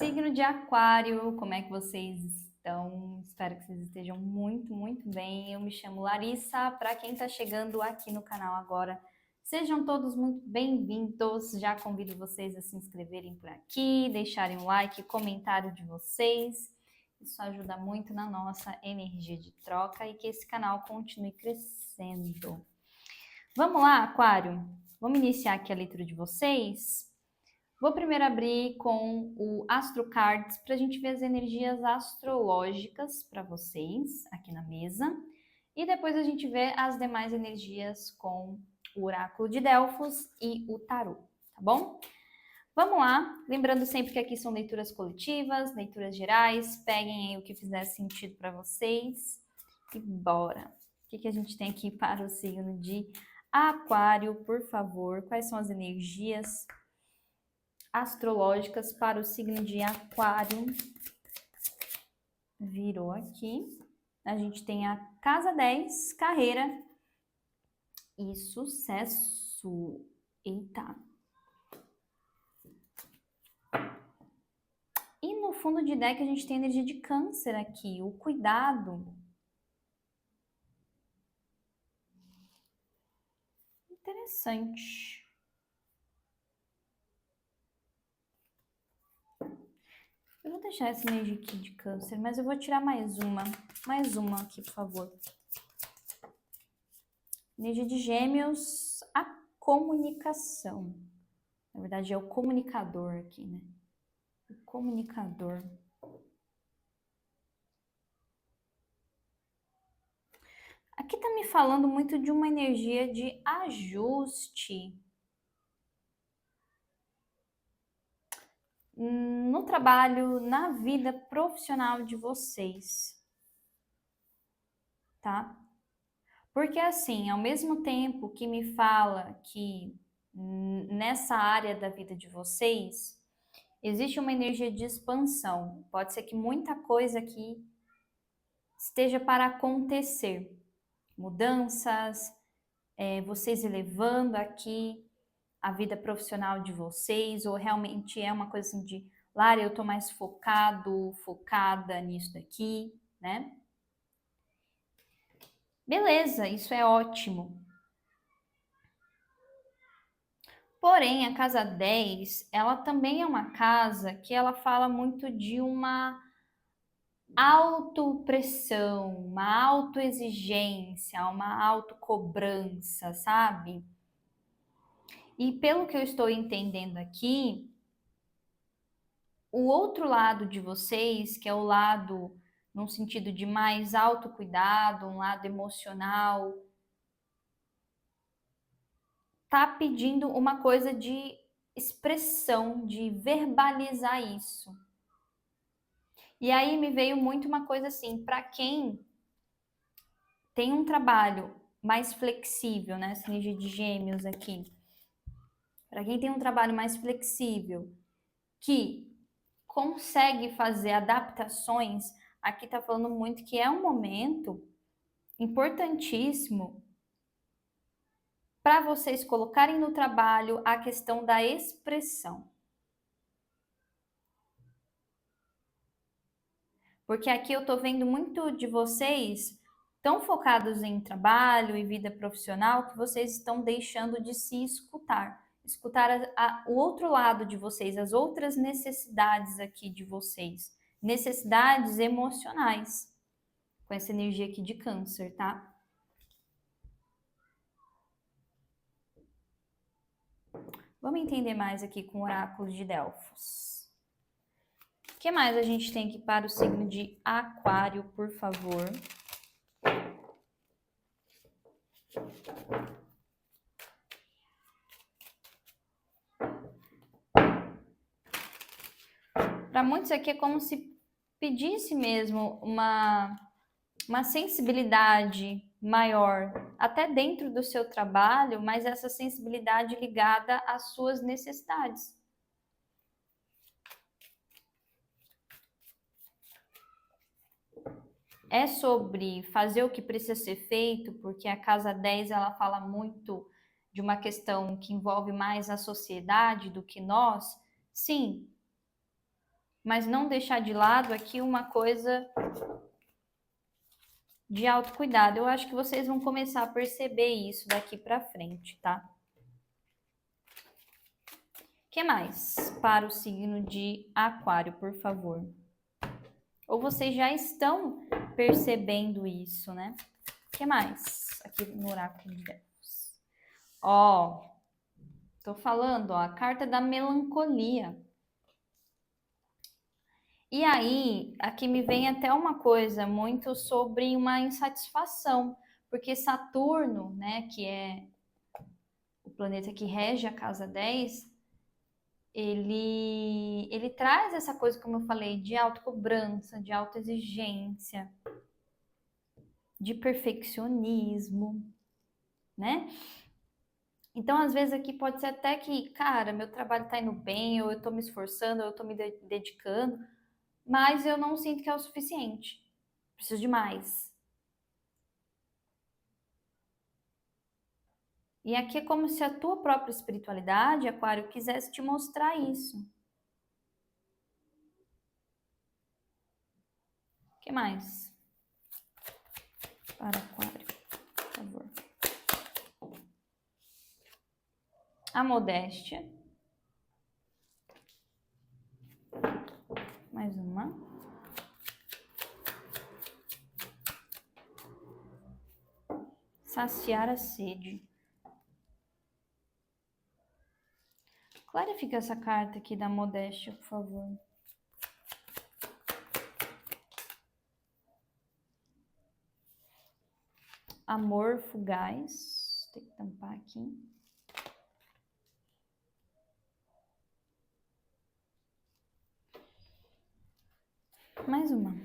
Signo de Aquário, como é que vocês estão? Espero que vocês estejam muito, muito bem. Eu me chamo Larissa. Para quem está chegando aqui no canal agora, sejam todos muito bem-vindos. Já convido vocês a se inscreverem por aqui, deixarem um like, comentário de vocês. Isso ajuda muito na nossa energia de troca e que esse canal continue crescendo. Vamos lá, Aquário? Vamos iniciar aqui a leitura de vocês? Vou primeiro abrir com o Astro Cards para a gente ver as energias astrológicas para vocês aqui na mesa. E depois a gente vê as demais energias com o Oráculo de Delfos e o Tarô, tá bom? Vamos lá, lembrando sempre que aqui são leituras coletivas, leituras gerais, peguem aí o que fizer sentido para vocês e bora! O que a gente tem aqui para o signo de Aquário, por favor? Quais são as energias astrológicas para o signo de Aquário? Virou aqui. A gente tem a casa 10, carreira e sucesso. Eita. E no fundo de deck a gente tem a energia de câncer aqui, o cuidado. Interessante. Eu vou deixar essa energia aqui de câncer, mas eu vou tirar mais uma aqui, por favor. Energia de gêmeos, a comunicação. Na verdade é o comunicador aqui, né? O comunicador. Aqui tá me falando muito de uma energia de ajuste no trabalho, na vida profissional de vocês, tá? Porque assim, ao mesmo tempo que me fala que nessa área da vida de vocês existe uma energia de expansão. Pode ser que muita coisa aqui esteja para acontecer, mudanças, vocês elevando aqui a vida profissional de vocês, ou realmente é uma coisa assim de, Lara, eu tô mais focada nisso daqui, né? Beleza, isso é ótimo. Porém, a casa 10, ela também é uma casa que ela fala muito de uma autopressão, uma autoexigência, uma autocobrança, sabe? E pelo que eu estou entendendo aqui, o outro lado de vocês, que é o lado num sentido de mais autocuidado, um lado emocional, tá pedindo uma coisa de expressão, de verbalizar isso. E aí me veio muito uma coisa assim, para quem tem um trabalho mais flexível, né, essa energia de gêmeos aqui, para quem tem um trabalho mais flexível, que consegue fazer adaptações, aqui tá falando muito que é um momento importantíssimo para vocês colocarem no trabalho a questão da expressão. Porque aqui eu tô vendo muito de vocês tão focados em trabalho e vida profissional que vocês estão deixando de se escutar. Escutar o outro lado de vocês, as outras necessidades aqui de vocês. Necessidades emocionais. Com essa energia aqui de câncer, tá? Vamos entender mais aqui com o oráculo de Delfos. O que mais a gente tem aqui para o signo de Aquário, por favor? Para muitos aqui é como se pedisse mesmo uma sensibilidade maior, até dentro do seu trabalho, mas essa sensibilidade ligada às suas necessidades. É sobre fazer o que precisa ser feito, porque a casa 10 ela fala muito de uma questão que envolve mais a sociedade do que nós. Sim, mas não deixar de lado aqui uma coisa de autocuidado. Eu acho que vocês vão começar a perceber isso daqui para frente, tá? O que mais para o signo de Aquário, por favor? Ou vocês já estão percebendo isso, né? O que mais aqui no Oráculo de Delfos? Ó, tô falando, ó, a carta da melancolia. E aí, aqui me vem até uma coisa muito sobre uma insatisfação, porque Saturno, né, que é o planeta que rege a casa 10, ele traz essa coisa, como eu falei, de autocobrança, de autoexigência, de perfeccionismo, né? Então, às vezes aqui pode ser até que, cara, meu trabalho tá indo bem, ou eu tô me esforçando, ou eu tô me dedicando, mas eu não sinto que é o suficiente. Preciso de mais. E aqui é como se a tua própria espiritualidade, Aquário, quisesse te mostrar isso. O que mais? Para Aquário, por favor. A modéstia. Mais uma. Saciar a sede. Clarifica essa carta aqui da modéstia, por favor. Amor fugaz. Tem que tampar aqui. Mais uma.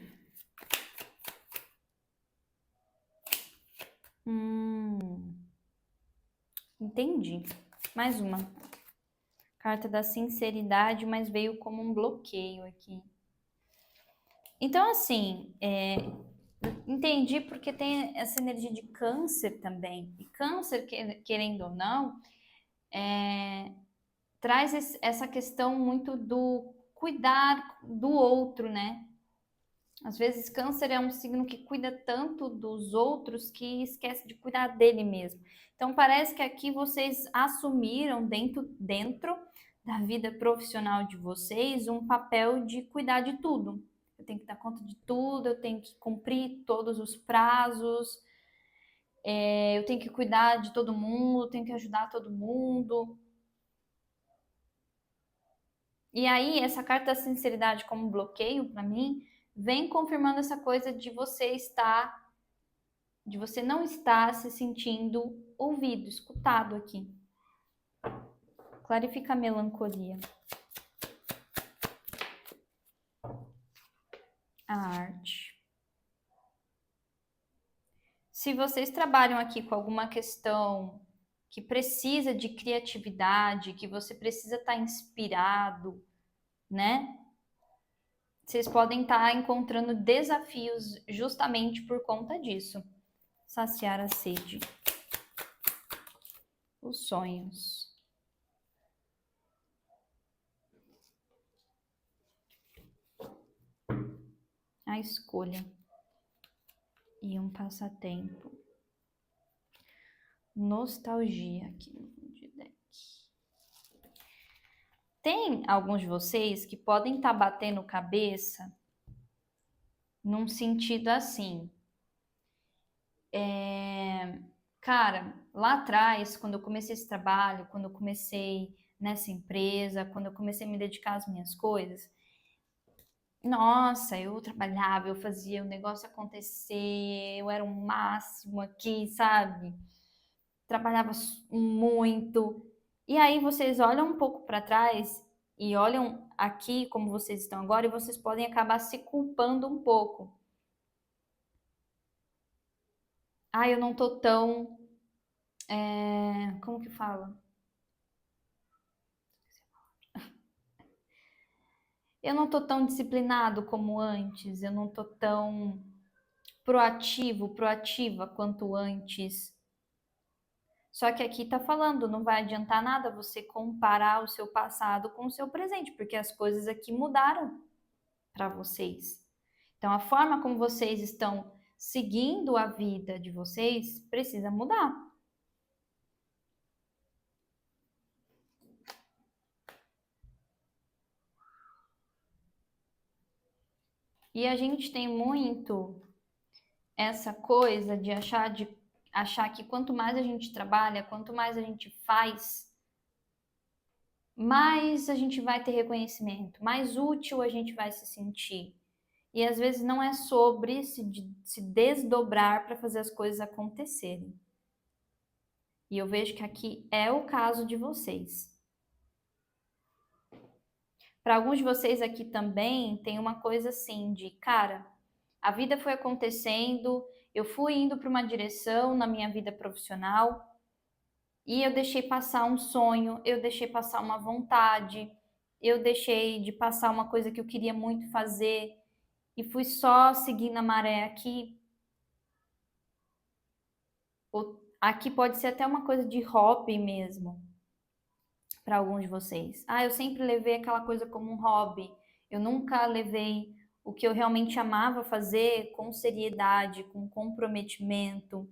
Entendi. Mais uma. Carta da sinceridade, mas veio como um bloqueio aqui. Então, assim, entendi porque tem essa energia de câncer também. E câncer, querendo ou não, traz essa questão muito do cuidar do outro, né? Às vezes, câncer é um signo que cuida tanto dos outros que esquece de cuidar dele mesmo. Então, parece que aqui vocês assumiram dentro da vida profissional de vocês um papel de cuidar de tudo. Eu tenho que dar conta de tudo, eu tenho que cumprir todos os prazos, eu tenho que cuidar de todo mundo, eu tenho que ajudar todo mundo. E aí, essa carta da sinceridade como bloqueio, para mim, vem confirmando essa coisa de você não estar se sentindo ouvido, escutado aqui. Clarifica a melancolia. A arte. Se vocês trabalham aqui com alguma questão que precisa de criatividade, que você precisa estar inspirado, né? Vocês podem estar encontrando desafios justamente por conta disso. Saciar a sede. Os sonhos. A escolha. E um passatempo. Nostalgia aqui no fundo de deck. Tem alguns de vocês que podem estar batendo cabeça num sentido assim. Cara, lá atrás, quando eu comecei esse trabalho, quando eu comecei nessa empresa, quando eu comecei a me dedicar às minhas coisas, nossa, eu trabalhava, eu fazia o negócio acontecer, eu era o máximo aqui, sabe? Trabalhava muito. E aí vocês olham um pouco para trás e olham aqui como vocês estão agora e vocês podem acabar se culpando um pouco. Ah, eu não tô tão. Como que fala? Eu não tô tão disciplinado como antes, eu não tô tão proativa quanto antes. Só que aqui tá falando, não vai adiantar nada você comparar o seu passado com o seu presente, porque as coisas aqui mudaram. para vocês. Então, a forma como vocês estão seguindo a vida de vocês precisa mudar. E a gente tem muito essa coisa de achar que quanto mais a gente trabalha, quanto mais a gente faz, mais a gente vai ter reconhecimento, mais útil a gente vai se sentir. E às vezes não é sobre se desdobrar para fazer as coisas acontecerem. E eu vejo que aqui é o caso de vocês. Para alguns de vocês aqui também tem uma coisa assim de, cara, a vida foi acontecendo, eu fui indo para uma direção na minha vida profissional e eu deixei passar um sonho, eu deixei passar uma vontade, eu deixei de passar uma coisa que eu queria muito fazer e fui só seguindo a maré aqui. Aqui pode ser até uma coisa de hobby mesmo, para alguns de vocês. Ah, eu sempre levei aquela coisa como um hobby, eu nunca levei o que eu realmente amava fazer com seriedade, com comprometimento.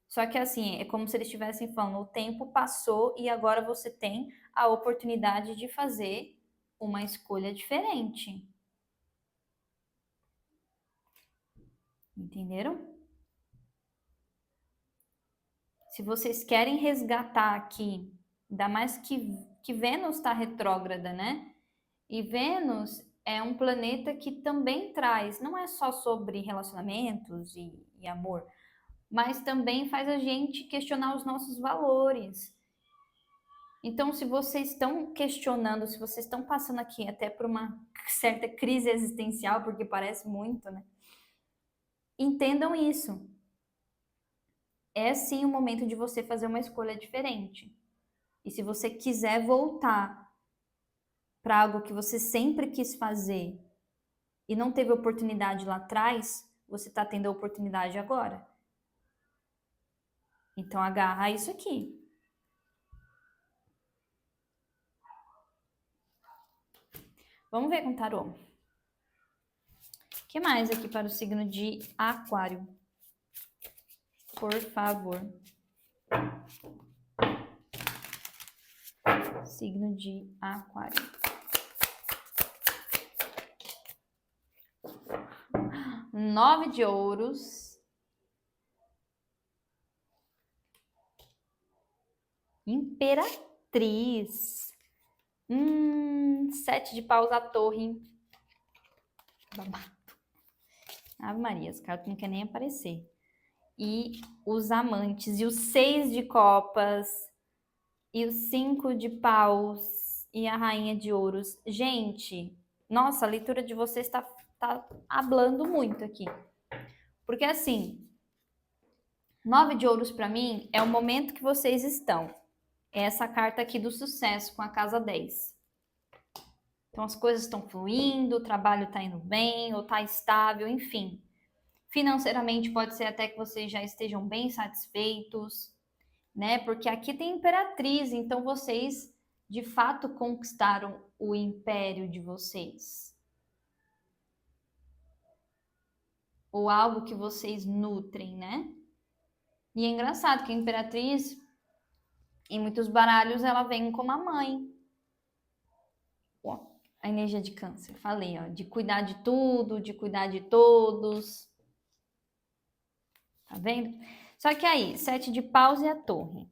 Só que assim, é como se eles estivessem falando, o tempo passou e agora você tem a oportunidade de fazer uma escolha diferente. Entenderam? Se vocês querem resgatar aqui, ainda mais que Vênus está retrógrada, né? E Vênus é um planeta que também traz, não é só sobre relacionamentos e amor, mas também faz a gente questionar os nossos valores. Então, se vocês estão questionando, se vocês estão passando aqui até por uma certa crise existencial, porque parece muito, né? Entendam isso. É sim o momento de você fazer uma escolha diferente. E se você quiser voltar para algo que você sempre quis fazer e não teve oportunidade lá atrás, você está tendo a oportunidade agora. Então agarra isso aqui. Vamos ver com o tarô. O que mais aqui para o signo de Aquário? Por favor. Signo de Aquário. 9 de ouros. Imperatriz. 7 de paus à torre. Babado. Ave Maria, as cartas não querem nem aparecer. E os amantes. E os 6 de copas. E os 5 de paus. E a rainha de ouros. Gente, nossa, a leitura de vocês tá hablando muito aqui. Porque assim, 9 de ouros para mim é o momento que vocês estão. É essa carta aqui do sucesso com a casa 10. Então as coisas estão fluindo, o trabalho está indo bem, ou está estável, enfim. Financeiramente pode ser até que vocês já estejam bem satisfeitos, né? Porque aqui tem imperatriz, então vocês de fato conquistaram o império de vocês. Ou algo que vocês nutrem, né? E é engraçado que a imperatriz, em muitos baralhos, ela vem como a mãe. Ó, a energia de câncer, falei, ó, de cuidar de tudo, de cuidar de todos. Tá vendo? Só que aí, 7 de paus e a torre.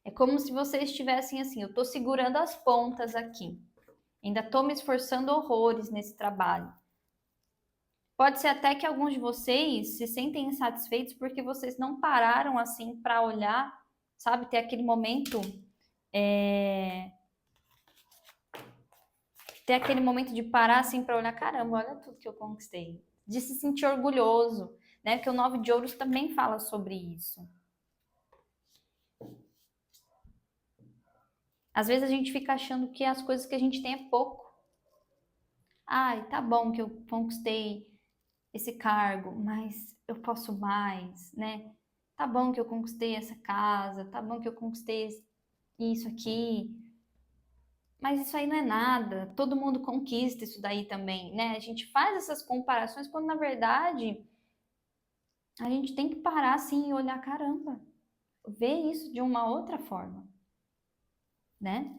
É como se vocês estivessem assim, eu tô segurando as pontas aqui. Ainda tô me esforçando horrores nesse trabalho. Pode ser até que alguns de vocês se sentem insatisfeitos porque vocês não pararam assim para olhar, sabe? Ter aquele momento, ter aquele momento de parar assim para olhar, caramba, olha tudo que eu conquistei. De se sentir orgulhoso, né? Porque o 9 de ouros também fala sobre isso. Às vezes a gente fica achando que as coisas que a gente tem é pouco. Ai, tá bom que eu conquistei esse cargo, mas eu posso mais, né? Tá bom que eu conquistei essa casa, tá bom que eu conquistei isso aqui. mas isso aí não é nada, todo mundo conquista isso daí também, né? A gente faz essas comparações quando, na verdade, a gente tem que parar assim e olhar, caramba, ver isso de uma outra forma, né?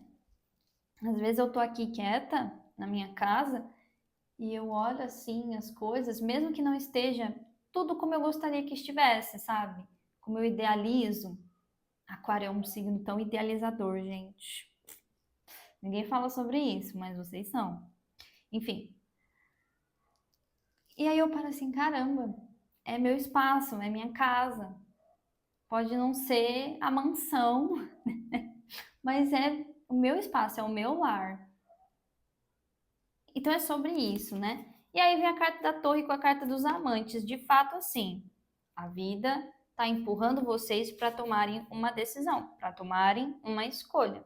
Às vezes eu tô aqui quieta na minha casa e eu olho assim as coisas, mesmo que não esteja tudo como eu gostaria que estivesse, sabe? Como eu idealizo. Aquário é um signo tão idealizador, gente. Ninguém fala sobre isso, mas vocês são. Enfim. E aí eu paro assim, caramba, é meu espaço, é minha casa. Pode não ser a mansão, mas é o meu espaço, é o meu lar. Então é sobre isso, né? E aí vem a carta da torre com a carta dos amantes. De fato, assim, a vida está empurrando vocês para tomarem uma decisão, para tomarem uma escolha,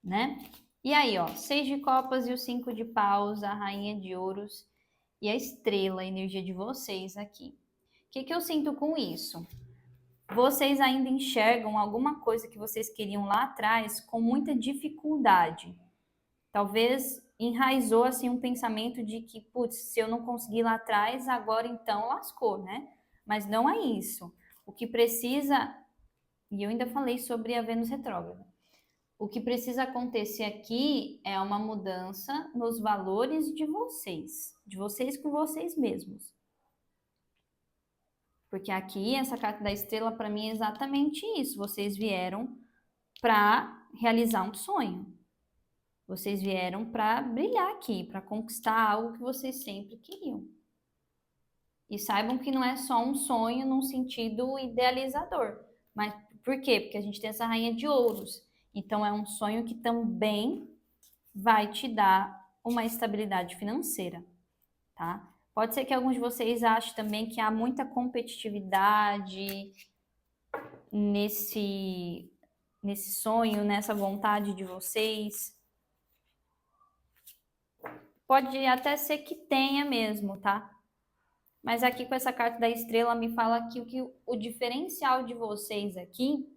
né? E aí, ó, 6 de copas e o 5 de paus, a rainha de ouros e a estrela, a energia de vocês aqui. O que eu sinto com isso? Vocês ainda enxergam alguma coisa que vocês queriam lá atrás com muita dificuldade. Talvez enraizou assim um pensamento de que, putz, se eu não conseguir lá atrás, agora então lascou, né? Mas não é isso. O que precisa, e eu ainda falei sobre a Vênus retrógrada. O que precisa acontecer aqui é uma mudança nos valores de vocês com vocês mesmos. Porque aqui, essa carta da estrela, para mim, é exatamente isso. Vocês vieram para realizar um sonho. Vocês vieram para brilhar aqui, para conquistar algo que vocês sempre queriam. E saibam que não é só um sonho num sentido idealizador. Mas por quê? Porque a gente tem essa rainha de ouros. Então é um sonho que também vai te dar uma estabilidade financeira, tá? Pode ser que alguns de vocês achem também que há muita competitividade nesse sonho, nessa vontade de vocês. Pode até ser que tenha mesmo, tá? Mas aqui com essa carta da estrela me fala que o diferencial de vocês aqui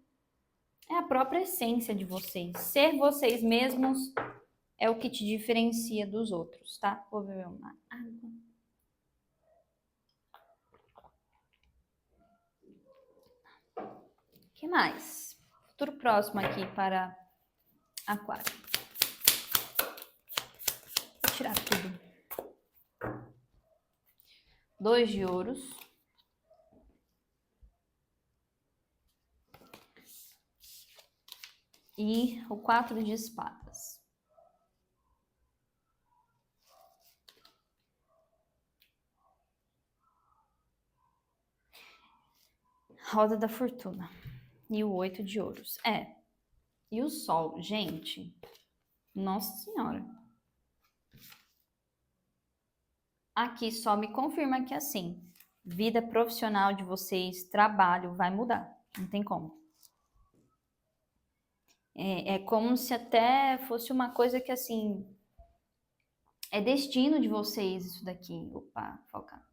é a própria essência de vocês. Ser vocês mesmos é o que te diferencia dos outros, tá? Vou beber uma água. O que mais? Futuro próximo aqui para Aquário. Vou tirar tudo. 2 de ouros. E o 4 de espadas. Roda da fortuna. E o 8 de ouros. E o sol, gente. Nossa Senhora. Aqui só me confirma que assim, vida profissional de vocês, trabalho, vai mudar. Não tem como. É como se até fosse uma coisa que assim, é destino de vocês isso daqui. Opa, foca.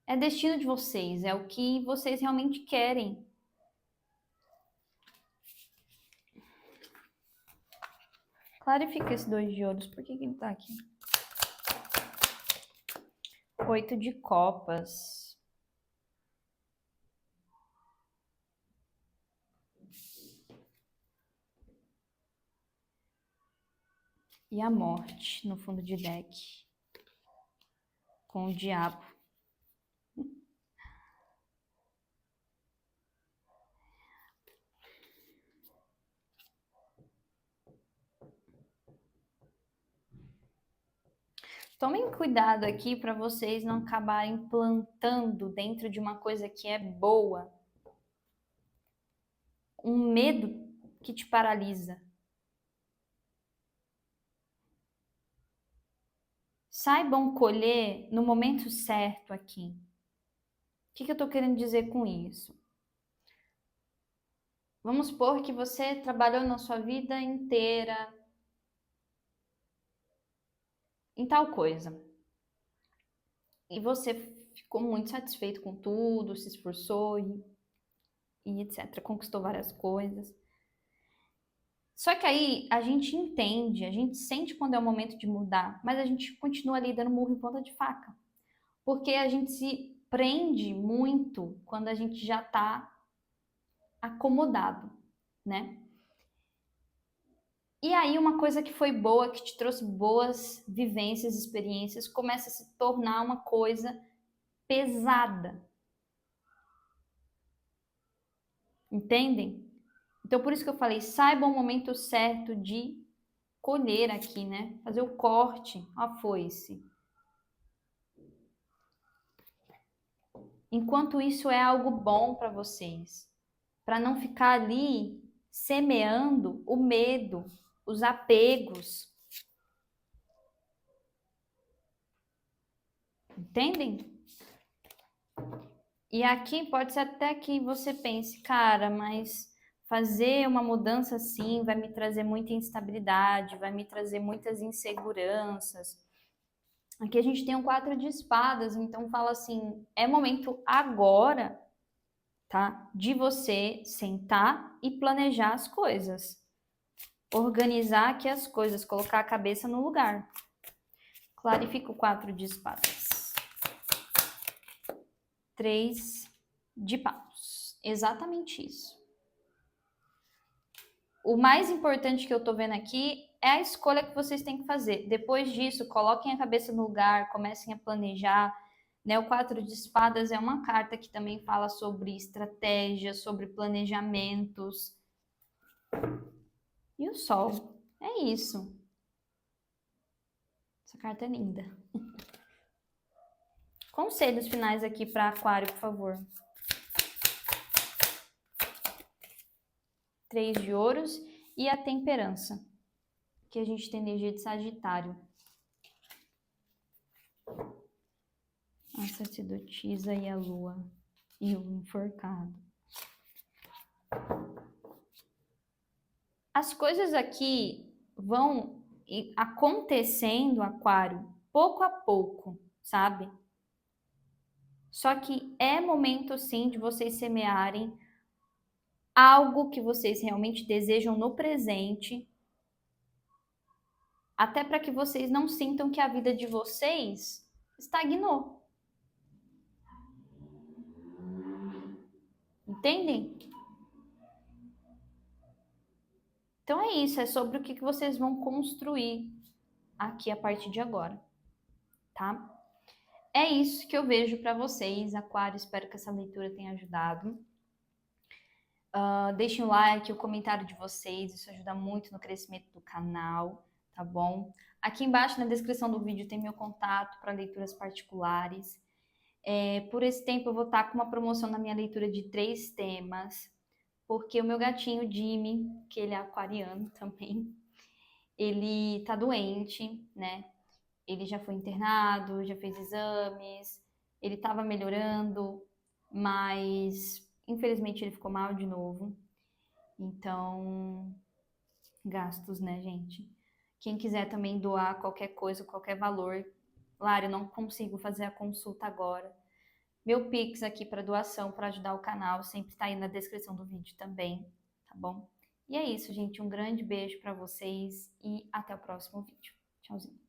É destino de vocês, é o que vocês realmente querem. Clarifica esse 2 de ouros, por que ele tá aqui? 8 de copas. E a morte no fundo de deck. Com o diabo. Tomem cuidado aqui para vocês não acabarem plantando dentro de uma coisa que é boa um medo que te paralisa. Saibam colher no momento certo aqui. O que eu estou querendo dizer com isso? Vamos supor que você trabalhou na sua vida inteira em tal coisa. E você ficou muito satisfeito com tudo, se esforçou e etc. Conquistou várias coisas. Só que aí a gente entende, a gente sente quando é o momento de mudar, mas a gente continua ali dando murro em ponta de faca. Porque a gente se prende muito quando a gente já está acomodado, né? E aí uma coisa que foi boa, que te trouxe boas vivências, experiências, começa a se tornar uma coisa pesada. Entendem? Então por isso que eu falei, saiba o momento certo de colher aqui, né? Fazer o corte, a foice. Enquanto isso é algo bom para vocês, para não ficar ali semeando o medo, os apegos. Entendem? E aqui pode ser até que você pense, cara, mas fazer uma mudança assim vai me trazer muita instabilidade, vai me trazer muitas inseguranças. Aqui a gente tem um 4 de espadas, então fala assim, é momento agora, tá? De você sentar e planejar as coisas. Organizar aqui as coisas, colocar a cabeça no lugar. Clarifica o 4 de espadas. 3 de paus. Exatamente isso. O mais importante que eu tô vendo aqui é a escolha que vocês têm que fazer. Depois disso, coloquem a cabeça no lugar, comecem a planejar. Né? O 4 de espadas é uma carta que também fala sobre estratégia, sobre planejamentos. E o sol. É isso. Essa carta é linda. Conselhos finais aqui para Aquário, por favor. 3 de ouros e a temperança. Que a gente tem energia de Sagitário. A sacerdotisa e a lua. E o enforcado. As coisas aqui vão acontecendo, Aquário, pouco a pouco, sabe? Só que é momento, sim, de vocês semearem algo que vocês realmente desejam no presente, até para que vocês não sintam que a vida de vocês estagnou. Entendem? Então é isso, é sobre o que vocês vão construir aqui a partir de agora, tá? É isso que eu vejo para vocês, Aquário. Espero que essa leitura tenha ajudado. Deixem o like, o comentário de vocês, isso ajuda muito no crescimento do canal, tá bom? Aqui embaixo na descrição do vídeo tem meu contato para leituras particulares. Por esse tempo eu vou estar com uma promoção na minha leitura de 3 temas, porque o meu gatinho Jimmy, que ele é aquariano também, ele tá doente, né? Ele já foi internado, já fez exames, ele estava melhorando, mas infelizmente ele ficou mal de novo. Então, gastos, né, gente? Quem quiser também doar qualquer coisa, qualquer valor. Lara, eu não consigo fazer a consulta agora. Meu Pix aqui para doação, para ajudar o canal, sempre está aí na descrição do vídeo também, tá bom? E é isso, gente. Um grande beijo para vocês e até o próximo vídeo. Tchauzinho.